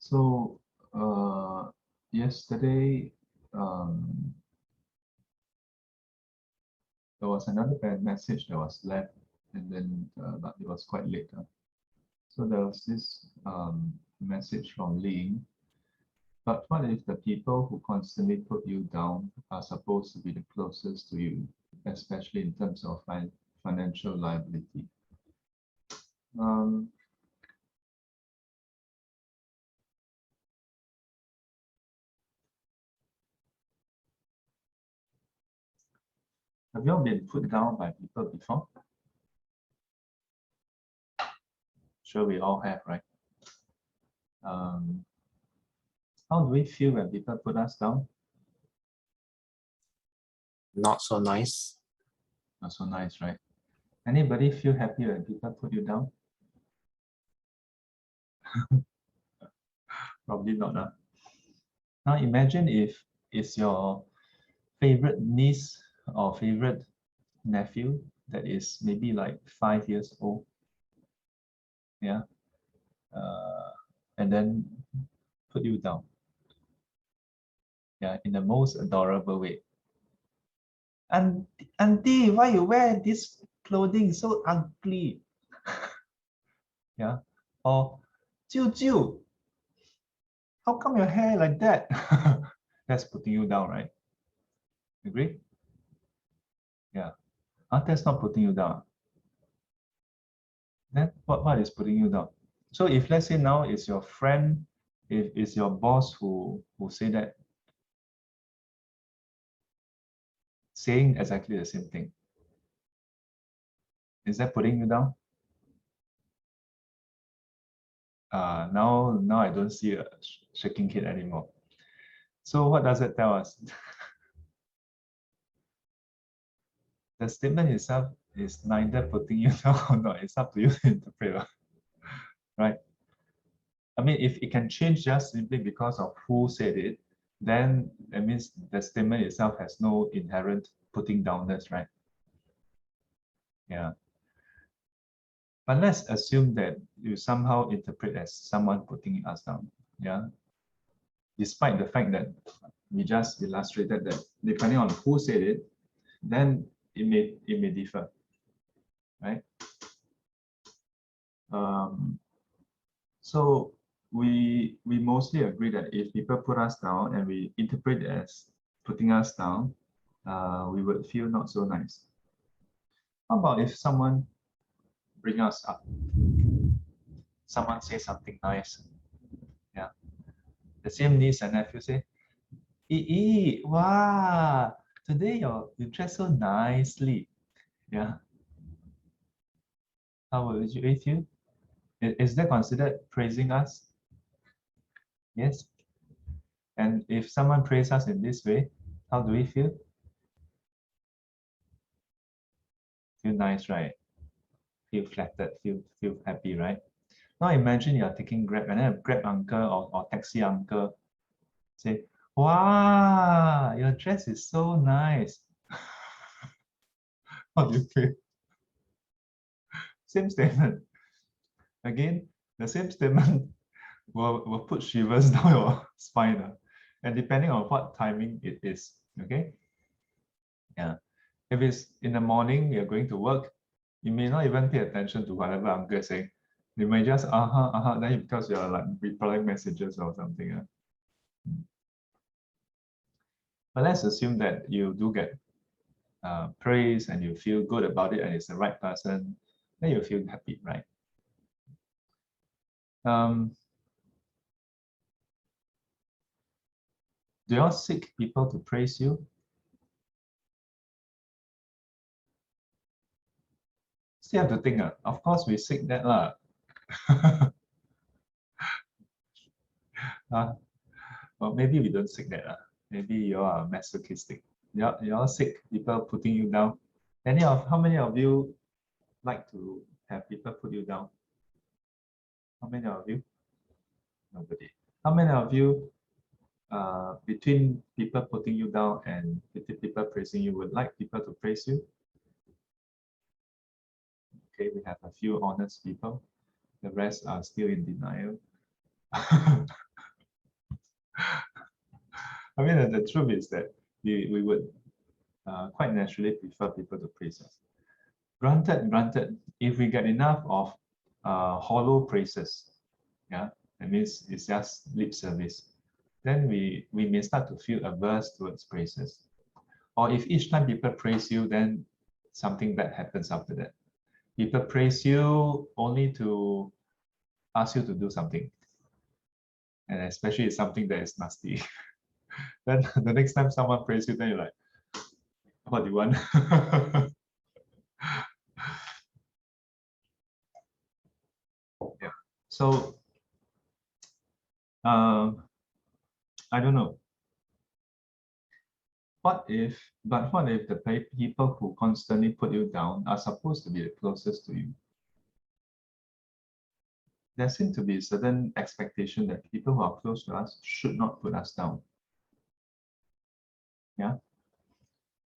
So yesterday there was another message that was left, and then but it was quite late. So there was this message from Ling. But what if the people who constantly put you down are supposed to be the closest to you, especially in terms of financial liability? Um, have you all been put down by people before? Sure, we all have, right? How do we feel when people put us down? Not so nice. Not so nice, right? Anybody feel happy when people put you down? Probably not. Now imagine if it's your favorite niece or favorite nephew that is maybe like 5 years old. Yeah. And then put you down. Yeah, in the most adorable way. And auntie, why you wear this clothing so ugly? Yeah. Or 舅舅, how come your hair like that? That's putting you down, right? Agree? Yeah. That's not putting you down. Then what is putting you down? So if let's say now it's your friend, if it's your boss who say that, saying exactly the same thing, is that putting you down? Now I don't see a shaking kid anymore. So what does it tell us? The statement itself is neither putting you down or not. It's up to you to interpret, right? I mean, if it can change just simply because of who said it, then it means the statement itself has no inherent putting downness, right? Yeah. But let's assume that you somehow interpret as someone putting us down. Yeah. Despite the fact that we just illustrated that depending on who said it, then it may differ, right? So we mostly agree that if people put us down and we interpret it as putting us down, we would feel not so nice. How about if someone bring us up? Someone say something nice. Yeah. The same niece and nephew say, wow, today you dress so nicely. Yeah. How would you feel? Is that considered praising us? Yes. And if someone praises us in this way, how do we feel? Feel nice, right? Feel flattered, feel happy, right? Now imagine you are taking Grab and then a Grab uncle or taxi uncle say, wow, your dress is so nice. How do you feel? Same statement. Again, the same statement will put shivers down your spine. And depending on what timing it is, okay? Yeah. If it's in the morning, you're going to work, you may not even pay attention to whatever uncle is saying. You may just then because you're like replying messages or something. But let's assume that you do get praise and you feel good about it and it's the right person, then you feel happy, right? Do you all seek people to praise you? Still have to think. Of course, we seek that lah. Well, maybe we don't seek that. Maybe you are masochistic. You all seek people putting you down. How many of you like to have people put you down? How many of you? Nobody. How many of you, between people putting you down and between people praising you, would like people to praise you? Okay, we have a few honest people. The rest are still in denial. I mean, the truth is that we would quite naturally prefer people to praise us. Granted, if we get enough of hollow praises, yeah, that means it's just lip service, then we may start to feel averse towards praises. Or if each time people praise you, then something bad happens after that. People praise you only to ask you to do something, and especially it's something that is nasty. Then the next time someone praises you, then you're like, what do you want? Yeah. So I don't know. What if the people who constantly put you down are supposed to be the closest to you? There seems to be a certain expectation that people who are close to us should not put us down. Yeah.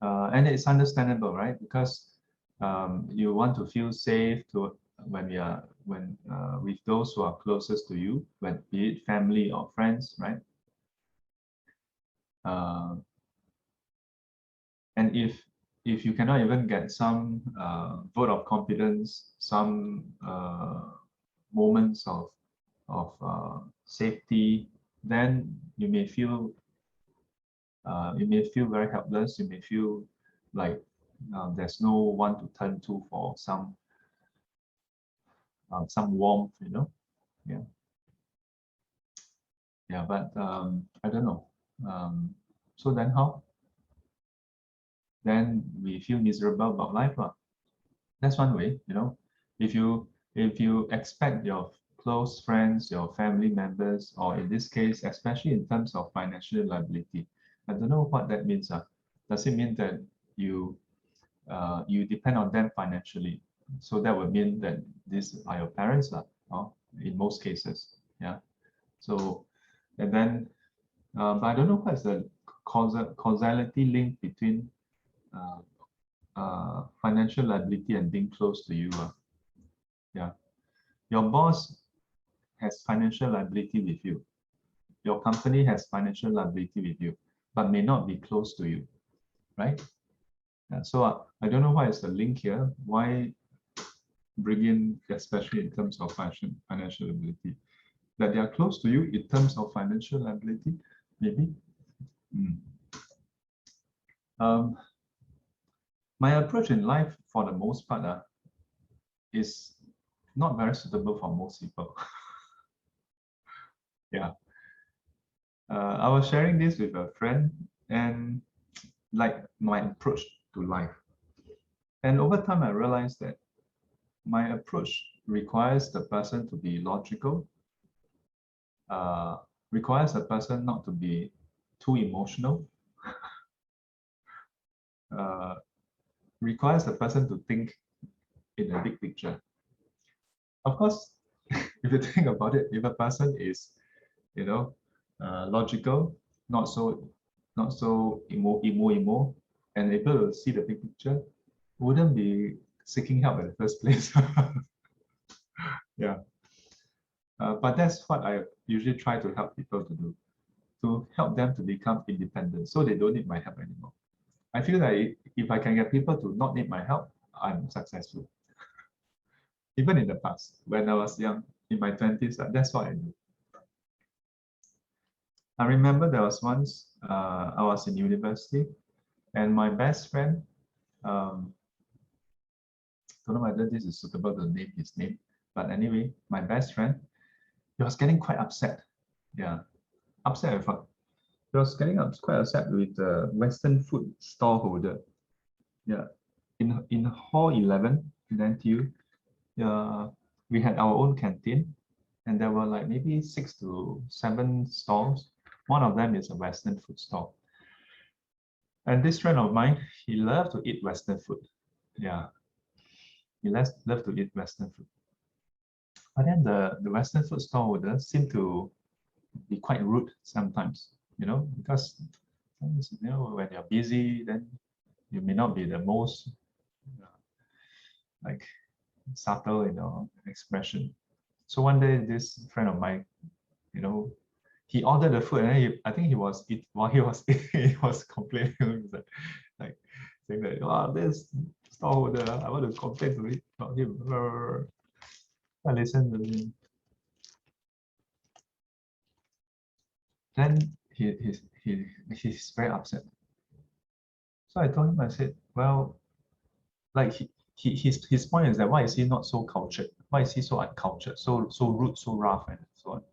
And it's understandable, right? Because you want to feel safe with those who are closest to you, when be it family or friends, right? And if you cannot even get some vote of confidence, some moments of safety, then you may feel very helpless. You may feel like there's no one to turn to for some warmth, you know. Yeah, yeah. But I don't know. So then how? Then we feel miserable about life, lah. That's one way, you know. If you expect your close friends, your family members, or in this case, especially in terms of financial liability, I don't know what that means. Does it mean that you depend on them financially? So that would mean that these are your parents, in most cases. Yeah. So, and then, but I don't know what's the causality link between financial liability and being close to you. Yeah. Your boss has financial liability with you. Your company has financial liability with you, but may not be close to you, right? Yeah, so I don't know why is the link here. Why bring in, especially in terms of financial liability, that they are close to you in terms of financial liability, maybe. My approach in life, for the most part, is not very suitable for most people. Yeah. I was sharing this with a friend, and like my approach to life. And over time, I realized that my approach requires the person to be logical, requires a person not to be too emotional, requires the person to think in a big picture. Of course, if you think about it, if a person is, logical, not so emo, and able to see the big picture, wouldn't be seeking help in the first place. Yeah. But that's what I usually try to help people to do, to help them to become independent so they don't need my help anymore. I feel like if I can get people to not need my help, I'm successful. Even in the past, when I was young, in my 20s, that's what I do. I remember there was once I was in university, and my best friend, don't know whether this is suitable to name his name, but anyway, my best friend, he was getting quite upset. Yeah, upset with what? He was getting quite upset with the Western food store holder. Yeah, in Hall 11 in NTU, we had our own canteen, and there were like maybe 6 to 7 stalls. One of them is a Western food stall. And this friend of mine, he loved to eat Western food. Yeah, he loved to eat Western food. But then the Western food stall holder seemed to be quite rude sometimes, because when you're busy, then you may not be the most like subtle in your expression. So one day, this friend of mine, he ordered the food, and then I think he was while he was eating, he was complaining. He was like saying that, "Oh, this storeholder, I want to complain to him about him." I listened to him. Then he's very upset. So I told him, I said, well, like his point is that why is he not so cultured? Why is he so uncultured, so rude, so rough, and so on?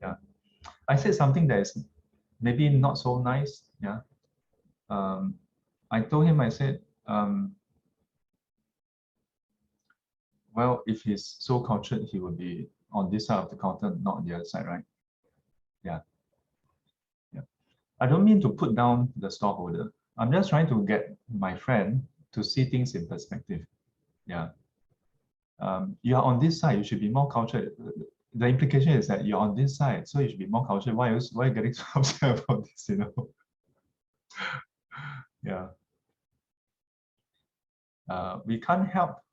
Yeah, I said something that is maybe not so nice. Yeah, I told him, I said, well, if he's so cultured, he would be on this side of the counter, not on the other side, right? Yeah. Yeah. I don't mean to put down the storeholder. I'm just trying to get my friend to see things in perspective. Yeah. You are on this side, you should be more cultured. The implication is that you're on this side, so you should be more cultured. Why are you getting so upset about this, you know? Yeah. We can't help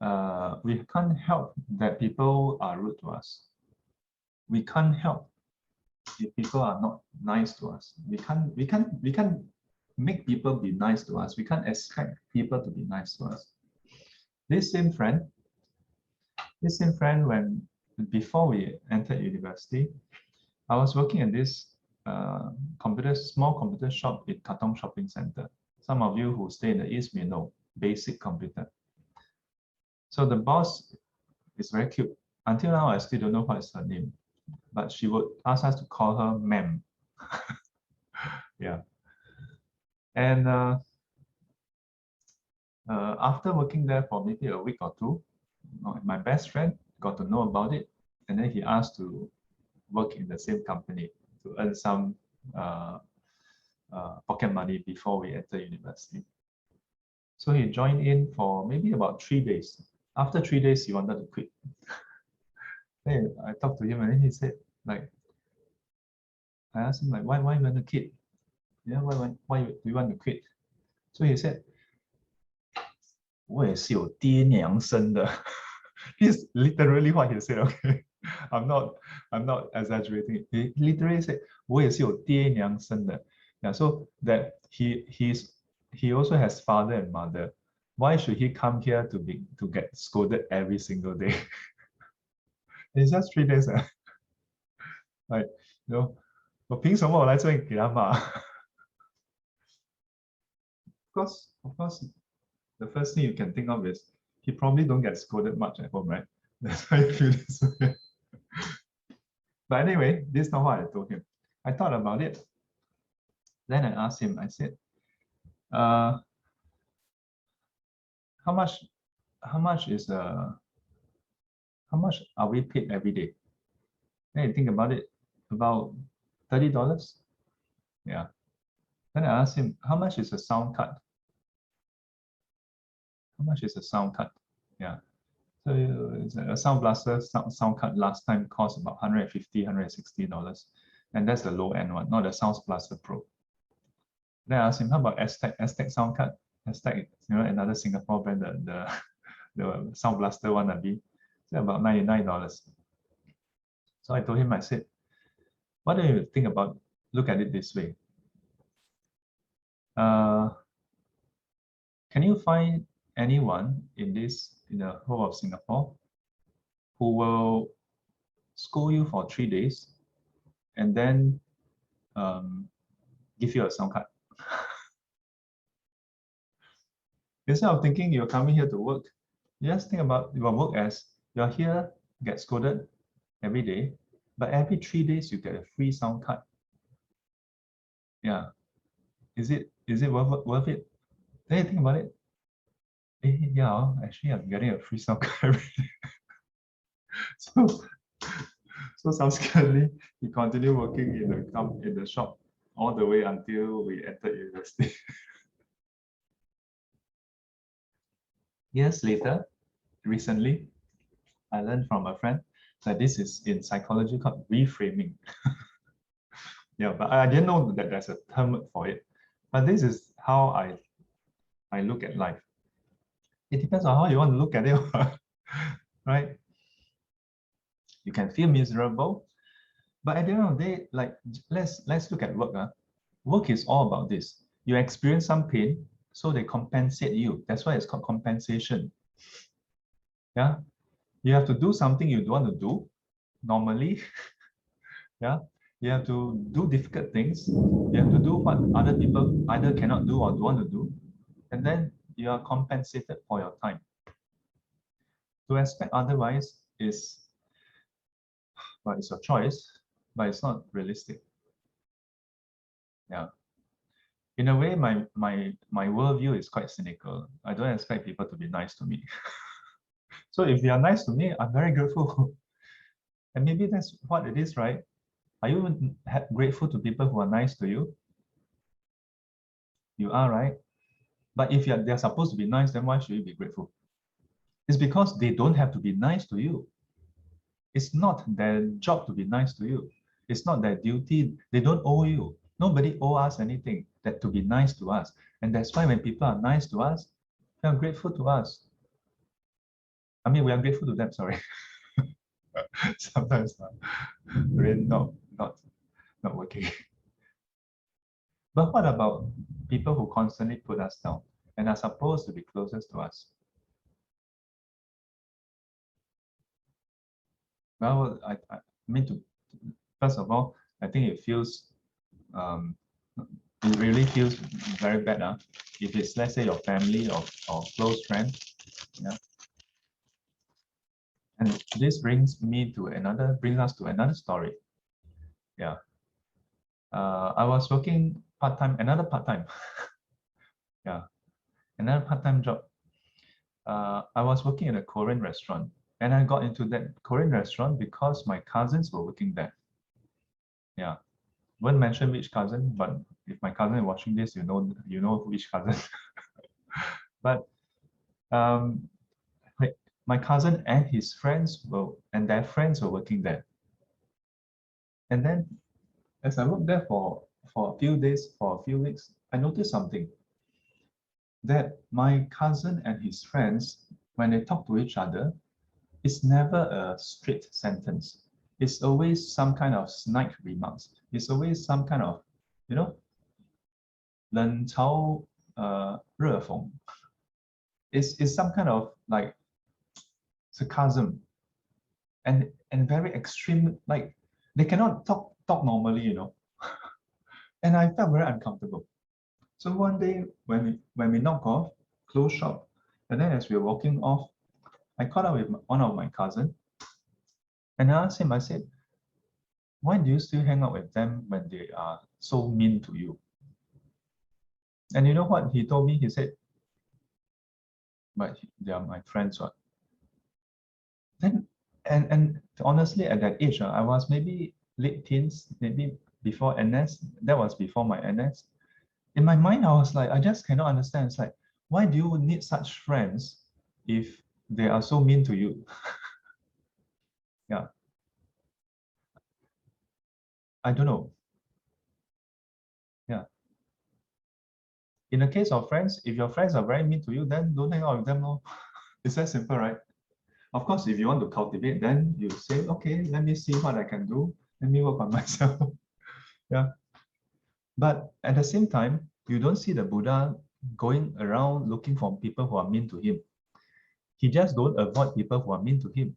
that people are rude to us. We can't help if people are not nice to us. We can't make people be nice to us. We can't expect people to be nice to us. This same friend, when before we entered university, I was working in this small computer shop in Katong Shopping Center. Some of you who stay in the East may know, Basic Computer. So the boss is very cute. Until now, I still don't know what is her name, but she would ask us to call her ma'am. Yeah. And after working there for maybe a week or two, my best friend got to know about it, and then he asked to work in the same company to earn some pocket money before we enter university. So he joined in for maybe about 3 days. After 3 days, he wanted to quit. Then I talked to him, and then he said, like, I asked him, like, why you want to quit? Yeah, why do you want to quit? So he said, 我也是有爹娘生的. He's literally what he said. Okay, I'm not exaggerating. He literally said, 我也是有爹娘生的. Yeah, so that he also has father and mother. Why should he come here to get scolded every single day? It's just 3 days. Like, you know, 我凭什么我来这里给他骂? Of course, the first thing you can think of is he probably don't get scolded much at home, right? That's why you feel this way. But anyway, this is not what I told him. I thought about it. Then I asked him, I said, how much are we paid every day? Then you think about it, about $30. Yeah. Then I asked him, how much is a sound card? How much is a sound card? Yeah. So a sound blaster sound card last time cost about $150, $160. And that's the low end one, not the Sound Blaster Pro. Then I asked him, how about Aztec sound card? Aztec, another Singapore brand, the Sound Blaster wannabe. It's about $99. So I told him, I said, what do you think about, look at it this way. Can you find anyone in the whole of Singapore who will school you for 3 days and then give you a sound card? Instead of thinking you're coming here to work, just think about your work as you're here, get scolded every day, but every 3 days you get a free sound card. Yeah. Is it worth it? Then you think about it. Yeah, actually I'm getting a free sound card every day. So subsequently, he continued working in the shop all the way until we entered university. Years later, recently, I learned from a friend that this is in psychology called reframing. Yeah, but I didn't know that there's a term for it. But this is how I look at life. It depends on how you want to look at it, right? You can feel miserable. But at the end of the day, like let's look at work. Work is all about this. You experience some pain, so they compensate you. That's why it's called compensation. Yeah, you have to do something you don't want to do normally. Yeah, you have to do difficult things. You have to do what other people either cannot do or don't want to do, and then you are compensated for your time. To expect otherwise is, well, it's your choice, but it's not realistic. Yeah. In a way, my worldview is quite cynical. I don't expect people to be nice to me. So if they are nice to me, I'm very grateful. And maybe that's what it is, right? Are you grateful to people who are nice to you? You are, right? But if they're supposed to be nice, then why should you be grateful? It's because they don't have to be nice to you. It's not their job to be nice to you. It's not their duty. They don't owe you. Nobody owe us anything that to be nice to us. And that's why when people are nice to us, they are grateful to us. I mean, we are grateful to them, sorry. Sometimes really not working. But what about people who constantly put us down and are supposed to be closest to us? Well, I mean, first of all, I think it feels, it really feels very bad. If it's, let's say, your family or close friend. Yeah. And this brings us to another story. Yeah. I was working part-time, another part-time. Yeah. Another part-time job. I was working in a Korean restaurant, and I got into that Korean restaurant because my cousins were working there. Yeah, won't mention which cousin, but if my cousin is watching this, you know which cousin. But um, my cousin and his friends and their friends were working there. And then, as I worked there for a few days, for a few weeks, I noticed something. That my cousin and his friends, when they talk to each other, it's never a straight sentence. It's always some kind of snide remarks. It's always some kind of, you know, 冷嘲热讽. It's some kind of like sarcasm and very extreme. Like they cannot talk normally, you know. And I felt very uncomfortable. So one day when we knock off, close shop, and then as we were walking off, I caught up with one of my cousins, and I asked him, I said, why do you still hang out with them when they are so mean to you? And you know what he told me? He said, but they are my friends. What? Then, and honestly, at that age, I was maybe late teens, maybe before NS. That was before my NS. In my mind, I was like, I just cannot understand. It's like, why do you need such friends if they are so mean to you? Yeah. I don't know. Yeah. In the case of friends, if your friends are very mean to you, then don't hang out with them. No. It's that simple, right? Of course, if you want to cultivate, then you say, okay, let me see what I can do. Let me work on myself. Yeah. But at the same time, you don't see the Buddha going around looking for people who are mean to him. He just don't avoid people who are mean to him.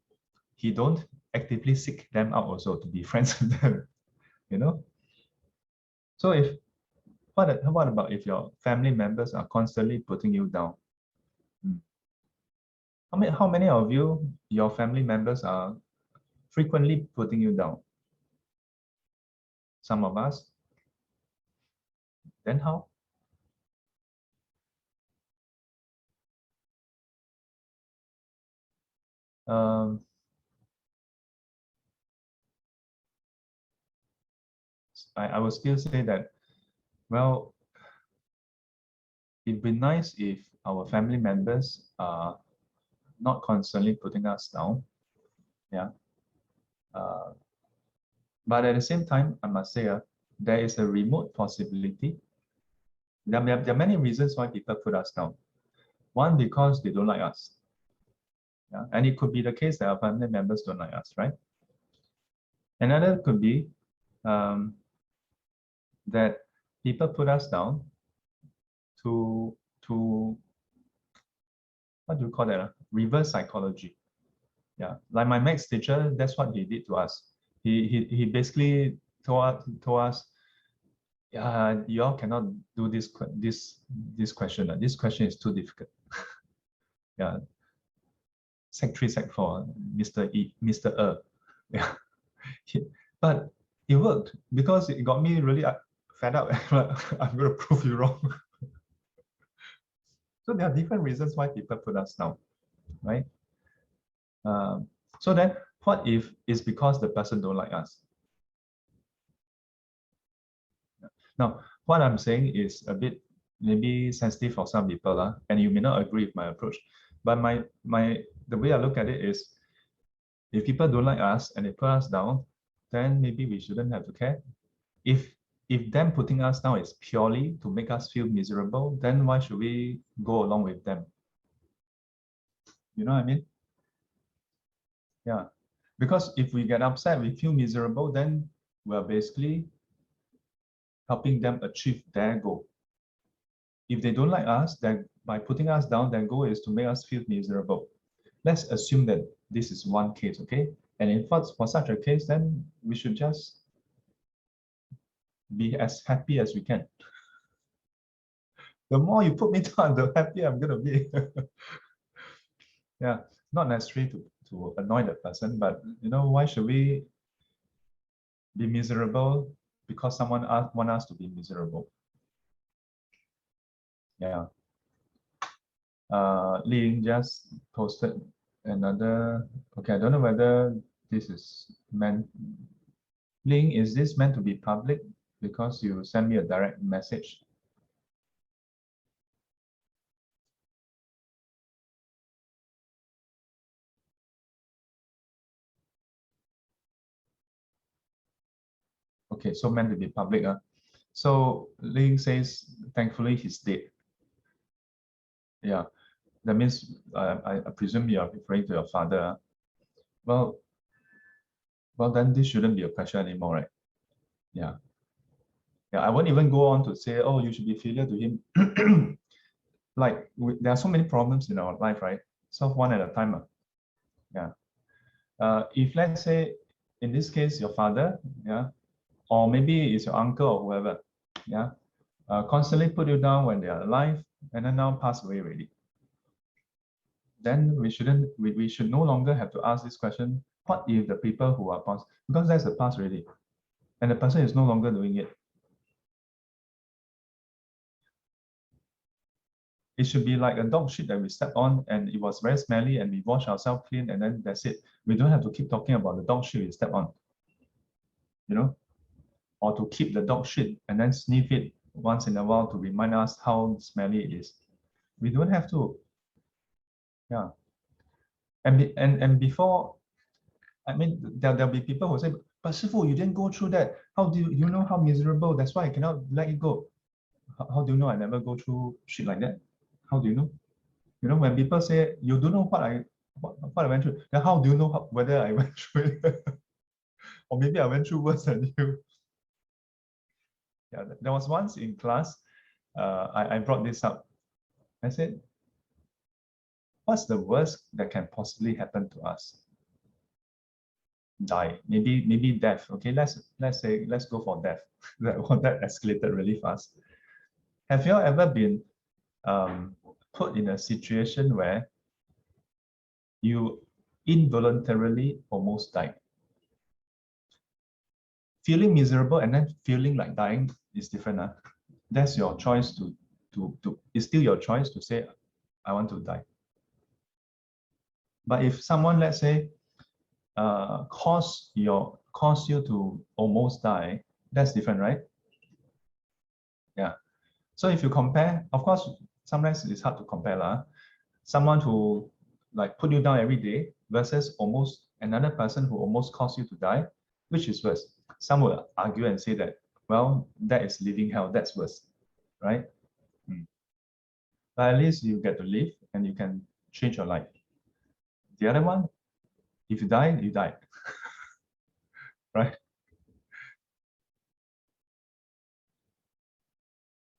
He don't actively seek them out also to be friends with them, you know? So what about if your family members are constantly putting you down? How many of you, your family members are frequently putting you down? Some of us. Then how? Um, I would still say that, well, it'd be nice if our family members are not constantly putting us down. Yeah. Uh, but at the same time, I must say, there is a remote possibility. There are many reasons why people put us down. One, because they don't like us. Yeah. And it could be the case that our family members don't like us, right? Another could be that people put us down to what do you call that? Reverse psychology. Yeah, like my maths teacher, that's what he did to us. He basically told us, yeah, you all cannot do this question. This question is too difficult. Yeah, Sec 3, Sec 4, Mr. Yeah, but it worked because it got me really fed up. I'm going to prove you wrong. So there are different reasons why people put us down, right? So then, what if it's because the person don't like us? Now, what I'm saying is a bit maybe sensitive for some people, and you may not agree with my approach. But the way I look at it is, if people don't like us and they put us down, then maybe we shouldn't have to care. If them putting us down is purely to make us feel miserable, then why should we go along with them? You know what I mean? Yeah. Because if we get upset, we feel miserable, then we're basically helping them achieve their goal. If they don't like us, then by putting us down, their goal is to make us feel miserable. Let's assume that this is one case, okay? And in fact, for such a case, then we should just be as happy as we can. The more you put me down, the happier I'm going to be. Yeah, not necessarily to annoy the person, but why should we be miserable because someone want us to be miserable? Yeah. Ling just posted another. Okay, I don't know whether this is meant. Ling, is this meant to be public? Because you sent me a direct message. Okay, so meant to be public. So Ling says, thankfully he's dead. Yeah, that means I presume you are referring to your father. Well, then this shouldn't be a question anymore, right? Yeah. Yeah, I won't even go on to say, oh, you should be filial to him. Like, there are so many problems in our life, right? Solve one at a time. Yeah. If let's say, in this case, your father, yeah, or maybe it's your uncle or whoever, yeah, constantly put you down when they are alive and then now pass away already, then we should no longer have to ask this question, what if the people who are past, because that's the past already, and the person is no longer doing it. It should be like a dog shit that we step on and it was very smelly and we wash ourselves clean and then that's it. We don't have to keep talking about the dog shit we step on, or to keep the dog shit and then sniff it once in a while to remind us how smelly it is. We don't have to. Yeah. And before, I mean, there'll be people who say, but Sifu, you didn't go through that. How do you know how miserable? That's why I cannot let it go. How do you know I never go through shit like that? How do you know? When people say you don't know what I went through, then how do you know whether I went through it? Or maybe I went through worse than you. Yeah, there was once in class, I brought this up. I said, what's the worst that can possibly happen to us? Die, maybe death. Okay, let's go for death. that escalated really fast. Have you ever been put in a situation where you involuntarily almost died? Feeling miserable and then feeling like dying is different. That's your choice it's still your choice to say, I want to die. But if someone, let's say, cause you to almost die, that's different, right? Yeah. So if you compare, of course, sometimes it's hard to compare. Someone who like put you down every day versus another person who almost caused you to die, which is worse? Some will argue and say that, well, that is living hell, that's worse, right? But at least you get to live and you can change your life. The other one, if you die, you die. right?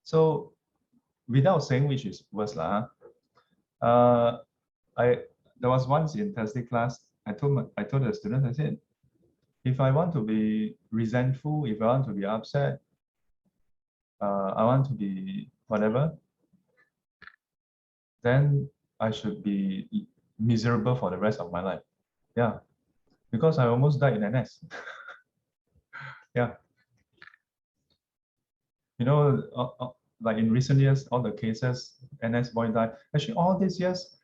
So without saying which is worse, there was once in Thursday class, I told the students, I said, if I want to be resentful, if I want to be upset, I want to be whatever, then I should be miserable for the rest of my life. Yeah, because I almost died in NS. Yeah. You know, like in recent years, all the cases, NS boy died. Actually, all these years,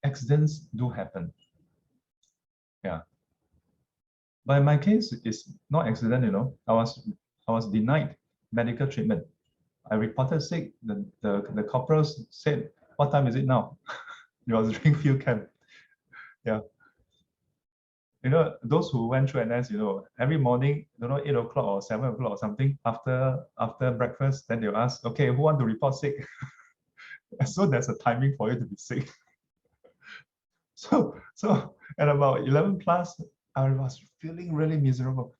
accidents do happen. Yeah. But in my case, it's not accident, you know. I was denied medical treatment. I reported sick. The corporals said, "What time is it now?" It was during field camp. Yeah. You know, those who went through NS, you know, every morning, you know, 8 o'clock or 7 o'clock or something, after breakfast, then they'll ask, okay, who want to report sick? So there's a timing for you to be sick. So at about 11 plus, I was feeling really miserable,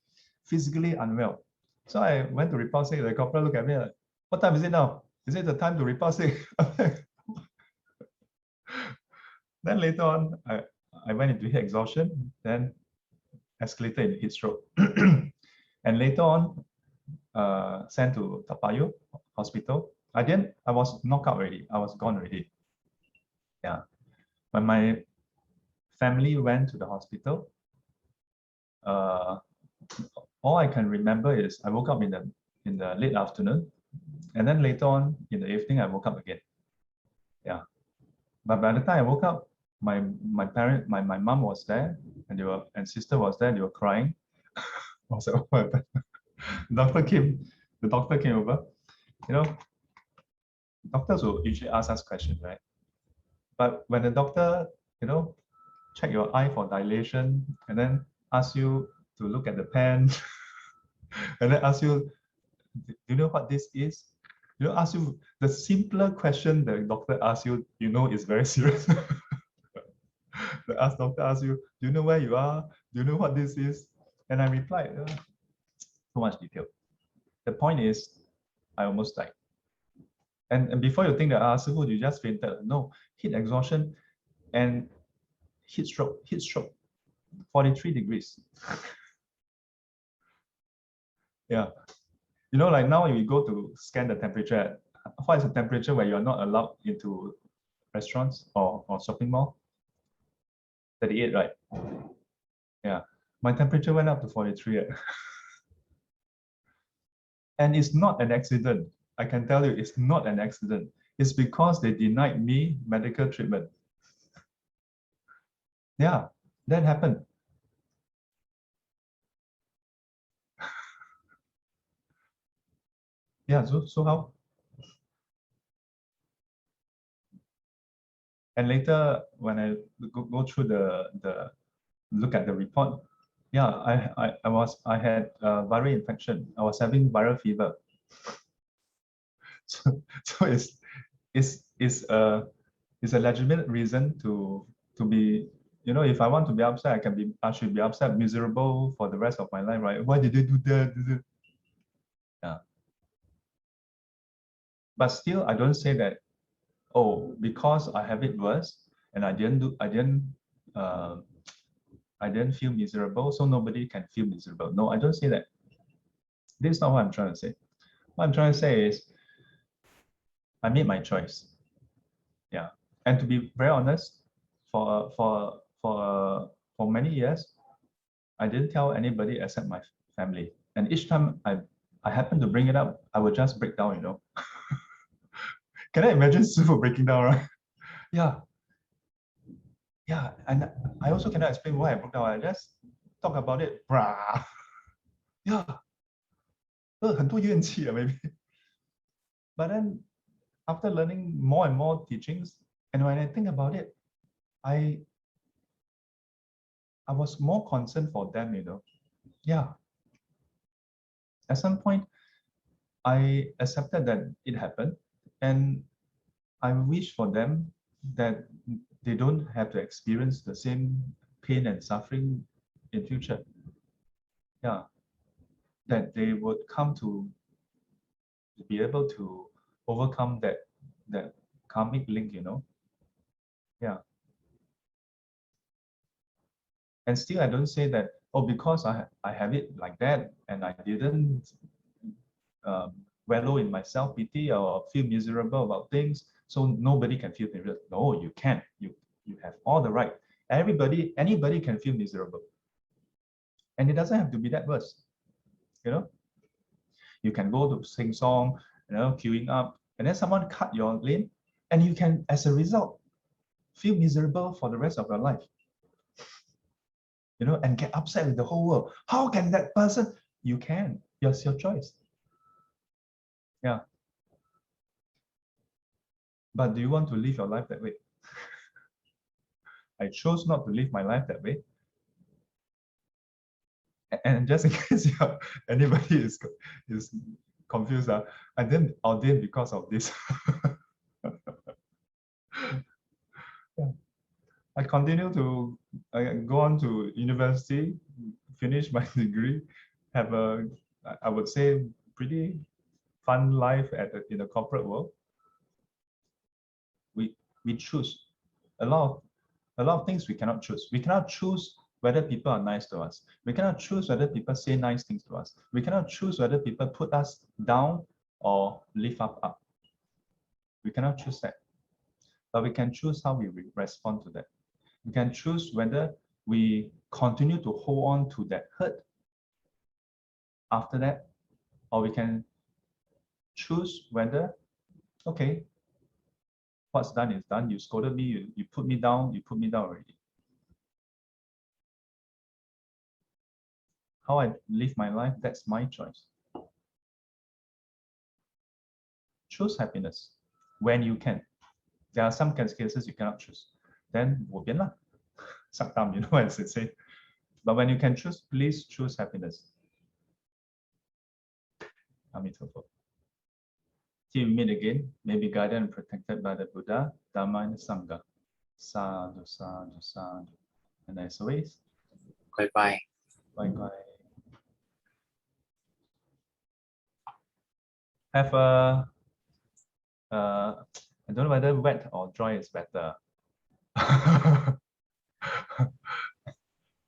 physically unwell. So I went to report sick. The corporal looked at me like, what time is it now? Is it the time to report sick? Then later on, I went into heat exhaustion, then escalated in heat stroke. And later on, sent to Toa Payoh hospital. I was knocked out already. I was gone already. Yeah. When my family went to the hospital, all I can remember is I woke up in the late afternoon, and then later on in the evening I woke up again. Yeah. But by the time I woke up, my mom was there, and sister was there. They were crying. I was like, what happened? The doctor came over. You know, doctors will usually ask us questions, right? But when the doctor, you know, check your eye for dilation and then ask you to look at the pen and then ask you, do you know what this is? You know, ask you the simpler question the doctor asks you, you know, is very serious. The doctor asks you, do you know where you are? Do you know what this is? And I replied, too much detail. The point is, I almost died. And before you think that, Sifu, you just fainted. No, heat exhaustion and heat stroke, 43 degrees. Yeah. You know, like now you go to scan the temperature. What is the temperature where you're not allowed into restaurants or shopping mall? 38, right? Yeah. My temperature went up to 43. And it's not an accident. I can tell you it's not an accident. It's because they denied me medical treatment. Yeah, that happened. Yeah, so how? And later when I go through the look at the report, yeah, I had viral infection. I was having viral fever. So it's a legitimate reason to be, you know, if I want to be upset, I should be upset, miserable for the rest of my life, right? Why did they do that? Yeah. But still, I don't say that, oh, because I have it worse and uh, I didn't feel miserable, so nobody can feel miserable. No, I don't say that. This is not what I'm trying to say. What I'm trying to say is I made my choice. Yeah. And to be very honest, for many years, I didn't tell anybody except my family. And each time I happen to bring it up, I would just break down, you know. Can I imagine Sifu breaking down, right? Yeah. Yeah. And I also cannot explain why I broke down. I just talk about it. Brah. Yeah. 很多怨气, maybe. But then after learning more and more teachings, and when I think about it, I was more concerned for them, you know. Yeah. At some point, I accepted that it happened, and I wish for them that they don't have to experience the same pain and suffering in future. yeah, that they would come to be able to overcome that karmic link, you know. Yeah. And still, I don't say that, oh, because I have it like that and I didn't wallow in my self-pity or feel miserable about things, so nobody can feel miserable. No, you can. You have all the right. Anybody can feel miserable. And it doesn't have to be that worse. You know, you can go to sing song, you know, queuing up, and then someone cut your lane, and you can, as a result, feel miserable for the rest of your life. You know, and get upset with the whole world. How can that person? You can. It's your choice. Yeah. But do you want to live your life that way? I chose not to live my life that way. And just in case anybody is confused, I didn't ordain because of this. Yeah. I continue to go on to university, finish my degree, have a, I would say, pretty fun life in the corporate world. We choose a lot of things we cannot choose. We cannot choose whether people are nice to us. We cannot choose whether people say nice things to us. We cannot choose whether people put us down or lift up. We cannot choose that. But we can choose how we respond to that. We can choose whether we continue to hold on to that hurt after that, or we can choose whether, okay, what's done is done. You scolded me, you put me down already. How I live my life, that's my choice. Choose happiness when you can. There are some cases you cannot choose. Then 我变了, suck thumb, you know as they say. But when you can choose, please choose happiness. Amitabha. Till we meet again, may be guided and protected by the Buddha, Dharma, and the Sangha. Sadhu, sadhu, sadhu. And as always, Bye bye. bye bye. Have a, I don't know whether wet or dry is better.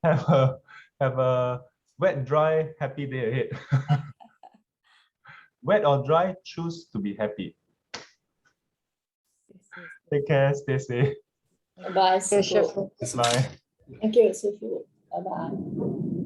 have a wet, dry, happy day ahead. Wet or dry, choose to be happy. Take care, stay safe. Bye, Sifu. Bye. Thank you, Sifu. Bye-bye.